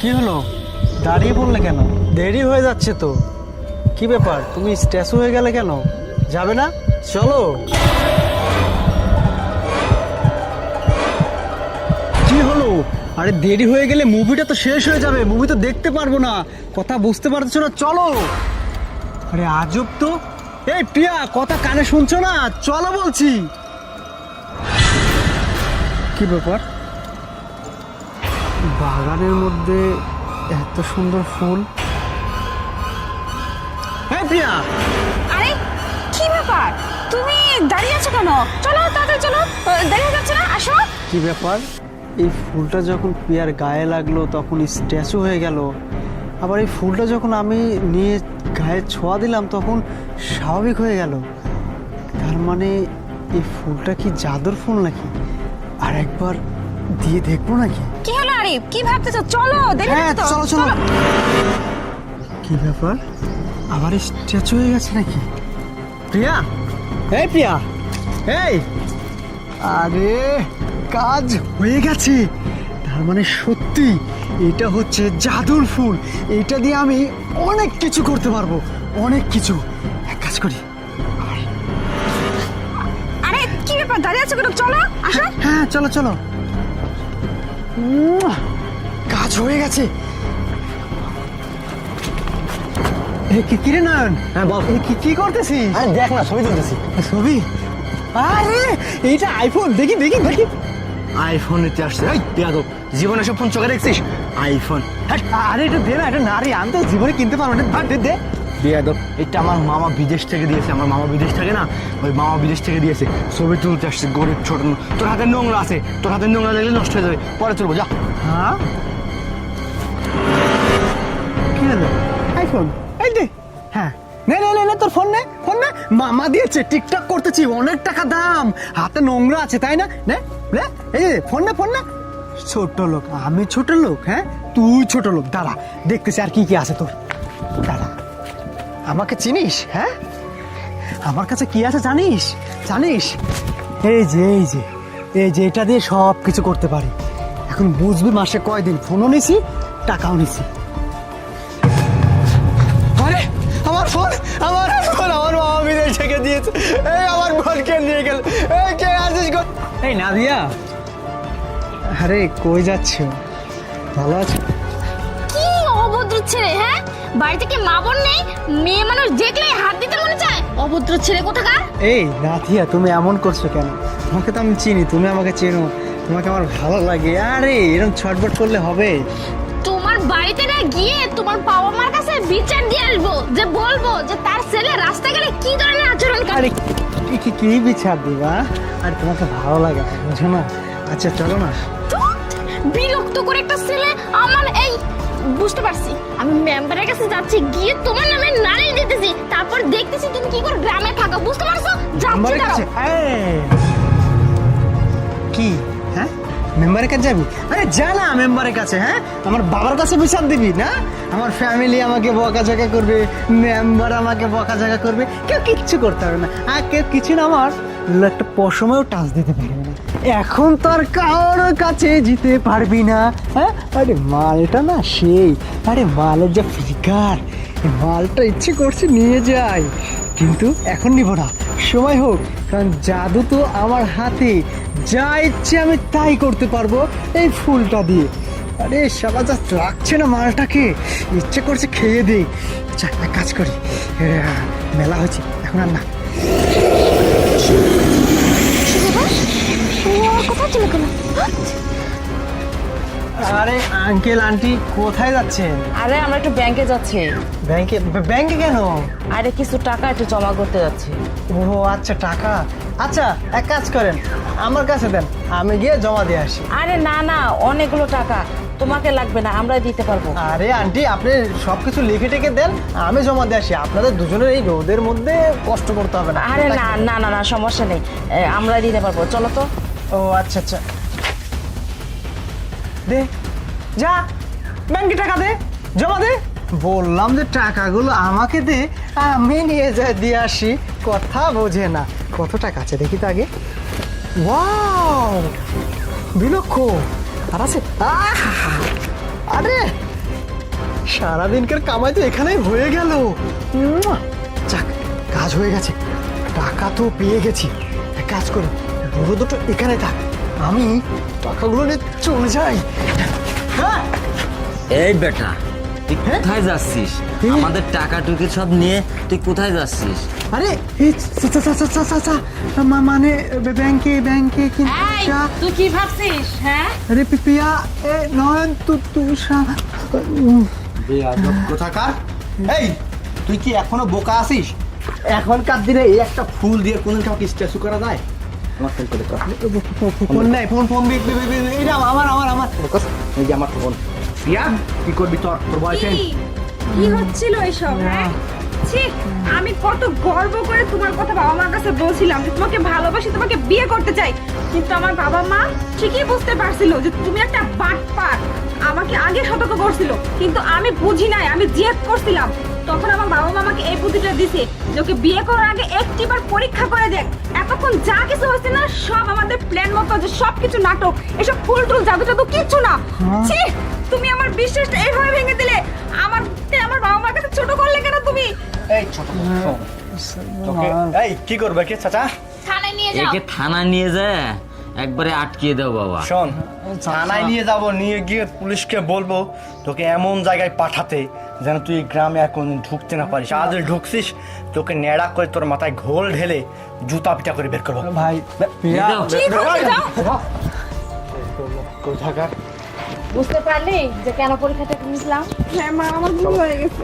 কি হলো, দাঁড়িয়ে পড়লে কেন? দেরি হয়ে যাচ্ছে তো। কি ব্যাপার, তুমি স্ট্যাচু হয়ে গেলে কেন? যাবে না? চলো। কি হলো? আরে দেরি হয়ে গেলে মুভিটা তো শেষ হয়ে যাবে, মুভি তো দেখতে পারবো না। কথা বুঝতে পারছো না? চলো। আরে আজব তো। এই প্রিয়া, কথা কানে শুনছো না? চলো বলছি। কি ব্যাপার, বাগানের মধ্যে এত সুন্দর ফুল? হ্যাঁ প্রিয়া। আরে কি ব্যাপার, তুমি দাঁড়িয়ে আছো কেন? চলো তাড়াতাড়ি চলো, দেরি হয়ে যাচ্ছে না, আসো। কি ব্যাপার, এই ফুলটা যখন প্রিয়ার গায়ে লাগলো তখন স্ট্যাচু হয়ে গেল, আবার এই ফুলটা যখন আমি নিয়ে গায়ে ছোঁয়া দিলাম তখন স্বাভাবিক হয়ে গেল। তার মানে এই ফুলটা কি জাদুর ফুল নাকি? আর একবার দিয়ে দেখবো নাকি? কি হলো আরিফ, কি ভাবতেছো? চলো, দেরি হ্যাঁ হচ্ছে তো। চলো চলো। কি ব্যাপার, আবার স্ট্যাচু হয়ে গেছে নাকি? প্রিয়া, এই প্রিয়া, এই, আরে কাজ হয়ে গেছে। তার মানে সত্যি এটা হচ্ছে জাদুর ফুল। এটা দিয়ে আমি অনেক কিছু করতে পারবো, অনেক কিছু। এক কাজ করি। আরে কি ব্যাপার, দাঁড়িয়ে আছো কেন? চলো, আসো। হ্যাঁ চলো চলো। কাজ হয়ে গেছে। কিরে নয়ন, হ্যাঁ বল। কি করতেছিস? আরে দেখ না, ছবি তুলতেছি। ছবি? আরে এইটা আইফোন, দেখি দেখি দেখি। আইফোন নিতে আসছে? এই বেয়াদব, জীবনে সব ফোন চোখে দেখছিস? আইফোন। আরে এটা দে না, এটা না রে, আমি তো জীবনে কিনতে পারবো না। দে দে। বেয়াদব, এটা আমার মামা বিদেশ থেকে দিয়েছে। আমার মামা বিদেশ থেকে না, ওই মামা বিদেশ থেকে দিয়েছে। ছবি তুলতে আসছে, গরিব ছোট। তোর হাতে নোংরা আছে, তোর হাতে নোংরা দেখলে নষ্ট হয়ে যাবে। পরে তুলবো, যা। হ্যাঁ কি হলো? আইফোন, এই দে। হ্যাঁ নে নে নে নে, তোর ফোন নে, ফোন নে। মামা দিয়েছে, টিকটক করতেছি, অনেক টাকা দাম। হাতে নোংরা আছে তাই না? নে নে, এই যে ফোন নে, ফোন নে। ছোট লোক, আমি ছোট লোক? হ্যাঁ তুই ছোট লোক। দাঁড়া দেখতেছি আর কি কি আছে তোর। দাঁড়া, আমাকে চিনিস? হ্যাঁ আমার কাছে কি আছে জানিস? জানিস এই যে এই যে এই যে এটা দিয়ে সব কিছু করতে পারি। এখন বুঝবি মাসে কয়দিন ফোনও নিছি, টাকাও নিছি। আরে আমার ফোন, আমার ফোন আমার মামা বিদেশ থেকে দিয়েছে। এই আমার ফোনকে নিয়ে গেল। এই কে আছিস গো? এই নাদিয়া, আরে কই যাচ্ছ? ভালো আছো? কি অভদ্র ছেলে, হ্যাঁ? বাড়িতে কি মা বোন নেই? মেয়ে মানুষ দেখলেই হাত দিতে মনে চায়। অভদ্র ছেলে কোথাকার। এই নাদিয়া, তুমি এমন করছো কেন? তোমাকে তো আমি চিনি, তুমি আমাকে চেনো, তোমাকে আমার ভালো লাগে। আরে এরকম ছটফট করলে হবে? তোমার বাড়িতে না গিয়ে তোমার বাবা মার কাছে বিচার দিয়ে আসবো, যে বলবো যে তার ছেলে রাস্তা গেলে কি ধরনের আচরণ করে। আরে কি বিচার দিবা? আর তোমাকে ভালো লাগে বুঝো না? আচ্ছা চলো না। ধুৎ, বিরক্ত করে একটা ছেলে আমার। এই বুঝতে পারছি, আমি মেম্বারের কাছে যাচ্ছি, গিয়ে তোমার নামে নালিশ দিতেছি, তারপর দেখতেছি তুমি কি করে গ্রামে থাকো। বুঝতে পারছো? যাচ্ছি, মেম্বারের দাঁড়াও। কাছে? কি? হ্যাঁ মেম্বারের কাছে যাবি? আরে যা না মেম্বারের কাছে। হ্যাঁ আমার বাবার কাছে বিচার দিবি না? আমার ফ্যামিলি আমাকে বকাঝকা করবে, মেম্বার আমাকে বকাঝকা করবে, কেউ কিচ্ছু করতে পারবে না। আর কেউ কিছু না, আমার একটা পশমেও টাচ দিতে পারবে না। এখন তো আর কারোর কাছে জিতে পারবি না। হ্যাঁ আরে মালটা না সেই, আরে মালের যা ফিগার, মালটা ইচ্ছে করছে নিয়ে যাই, কিন্তু এখন নিব না, সময় হোক। কারণ জাদু তো আমার হাতে, যা ইচ্ছে আমি তাই করতে পারবো এই ফুলটা দিয়ে। আরে সারা যা লাগছে না মালটাকে, ইচ্ছে করছে খেয়ে দিই। আচ্ছা এক কাজ করি, মেলা হয়েছে এখন আর না। কোথায় চলে গেল? আরে আঙ্কেল আন্টি কোথায় যাচ্ছেন? আরে আমরা একটু ব্যাংকে যাচ্ছি। ব্যাংকে? ব্যাংকে কেন? আরে কিছু টাকা একটু জমা করতে যাচ্ছি। ও আচ্ছা টাকা। আচ্ছা এক কাজ করেন, আমার কাছে দেন, আমি গিয়ে জমা দিয়ে আসি। আরে না না, অনেকগুলো টাকা, তোমাকে লাগবে না, আমরাই দিতে পারবো। আরে আন্টি আপনি সবকিছু লিখে টেকে দেন, আমি জমা দিয়ে আসি। আপনাদের দুজনের এই রোদের মধ্যে কষ্ট করতে হবে না। আরে না না না না, সমস্যা নেই, আমরাই দিতে পারবো, চলো তো। ও আচ্ছা আচ্ছা, দে যা ব্যাংকে টাকা দে, জমা দে। বললাম যে টাকাগুলো আমাকে দে, আমি নিয়ে যাই দিয়ে আসি। কথা বোঝে না। কত টাকা আছে দেখি তো আগে। ওয়াও 2 লক্ষ। আর আছে? আরে সারাদিনকার কামাই তো এখানেই হয়ে গেল। যাক, কাজ হয়ে গেছে, টাকা তো পেয়ে গেছি। এক কাজ করি, রোদ দুটো এখানে থাক, আমি টাকাগুলো নিয়ে চলে যাই। হ্যাঁ, এই বেটা তুই কোথায় যাচ্ছিস? আমাদের টাকা টুকি সব নিয়ে তুই কোথায় যাচ্ছিস? আরে এই মানে ব্যাংকে ব্যাংকে কিন্তু এই, তুই কি ভাবছিস? হ্যাঁ, আরে পিপিয়া এ নয়ন তুষা কোথাকার? এই তুই কি এখনো বোকা আছিস? এখনকার দিনে এই একটা ফুল দিয়ে কোন কাউকে স্ট্যাচু করা যায়? আমার ফোন করে ফোন নাই, ফোন ফোন এটা আমার আমার আমার এই যে আমার ফোন। প্রিয়া, কি করবি তোর বয়ফ্রেন্ড? কি হচ্ছিল এসব? হ্যাঁ, ছি, আমি কত গর্ব করে তোমার কথা বাবা মার কাছে বলছিলাম যে তোমাকে ভালোবাসি, তোমাকে বিয়ে করতে চাই, কিন্তু আমার বাবা মা ঠিকই বুঝতে পারছিল যে তুমি একটা বাটপার। আমাকে আগে সতর্ক করছিল, কিন্তু আমি বুঝি নাই, আমি জেদ করছিলাম। তখন আমার বাবা মা আমাকে এই বুদ্ধিটা দিছে যে ওকে বিয়ে করার আগে একটিবার পরীক্ষা করে দেখ। এতক্ষণ যা কিছু হচ্ছে না সব আমাদের প্ল্যান মতো, যে সব কিছু নাটক, এসব ফুল টুল জাদু টাদু কিচ্ছু না। ছি, তুমি আমার বিশ্বাসটা এইভাবে ভেঙে দিলে। আমার বাবা মার কাছে ছোট করলে কেন তুমি? এই ছোট শোন, তোকে এই কি করবে কে চাচা? থানায় নিয়ে যাও। একে থানা নিয়ে যায় একবারে আটকিয়ে দাও বাবা। শোন, থানায় নিয়ে যাব, নিয়ে গিয়ে পুলিশকে বলবো তোকে এমন জায়গায় পাঠাতে যেন তুই এই গ্রামে আর কোনদিন ঢুকতে না পারিস। আজ ঢুকছিস তোকে নেড়া করে তোর মাথায় ঘোল ঢেলে জুতা পিটা করে বের করবো। ভাই নিয়ে যাও। কি করতে যাও? কোথাকার? বুঝতে পারলি যে কেন পরীক্ষাটা নিয়েছিলাম? হ্যাঁ মা, আমার ভুল হয়ে গেছে।